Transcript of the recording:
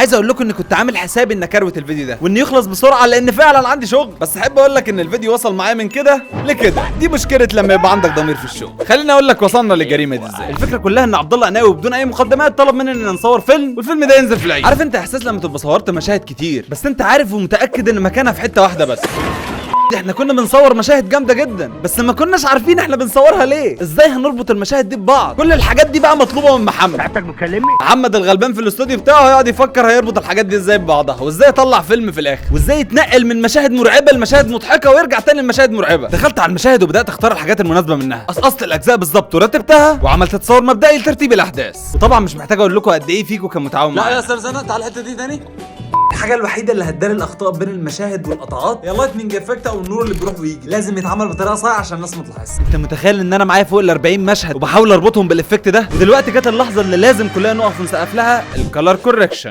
عايز اقول لكم اني كنت عامل حسابي ان اكروت الفيديو ده وان يخلص بسرعه لان فعلا عندي شغل، بس احب اقول لك ان الفيديو وصل معايا من كده لكده. دي مشكله لما يبقى عندك ضمير في الشغل. خليني اقول لك وصلنا للجريمه دي ازاي. الفكره كلها ان عبد الله قناوي بدون اي مقدمات طلب مننا ان نصور فيلم، والفيلم ده ينزل في العيد. عارف انت احساس لما تبقى صورت مشاهد كتير بس انت عارف ومتاكد ان مكانها في حته واحده بس؟ احنا كنا بنصور مشاهد جامده جدا بس ما كناش عارفين احنا بنصورها ليه. ازاي هنربط المشاهد دي ببعض؟ كل الحاجات دي بقى مطلوبه من محمد الغلبان في الاستوديو بتاعه. هيقعد يفكر هيربط الحاجات دي ازاي ببعضها، وازاي يطلع فيلم في الاخر، وازاي يتنقل من مشاهد مرعبه لمشاهد مضحكه ويرجع تاني لمشاهد مرعبه. دخلت على المشاهد وبدات اختار الحاجات المناسبه منها، قصقصت الاجزاء بالظبط ورتبتها وعملت تصور مبدئي لترتيب الاحداث. وطبعا مش محتاج اقول لكم قد ايه فيكم كان متعاون معايا. لا يا سرزنة تعال الحته دي تاني. الحاجه الوحيده اللي هتداري الاخطاء بين المشاهد والقطعات هي اللايتنج افكت او النور اللي بيروح ويجي. لازم يتعمل بطريقه صحيحه عشان الناس ما تلاحظش. انت متخيل ان انا معايا فوق ال 40 مشهد وبحاول اربطهم بالافكت ده؟ ودلوقتي جت اللحظه اللي لازم كلنا نقف ونسقف لها، الكالر كوركشن.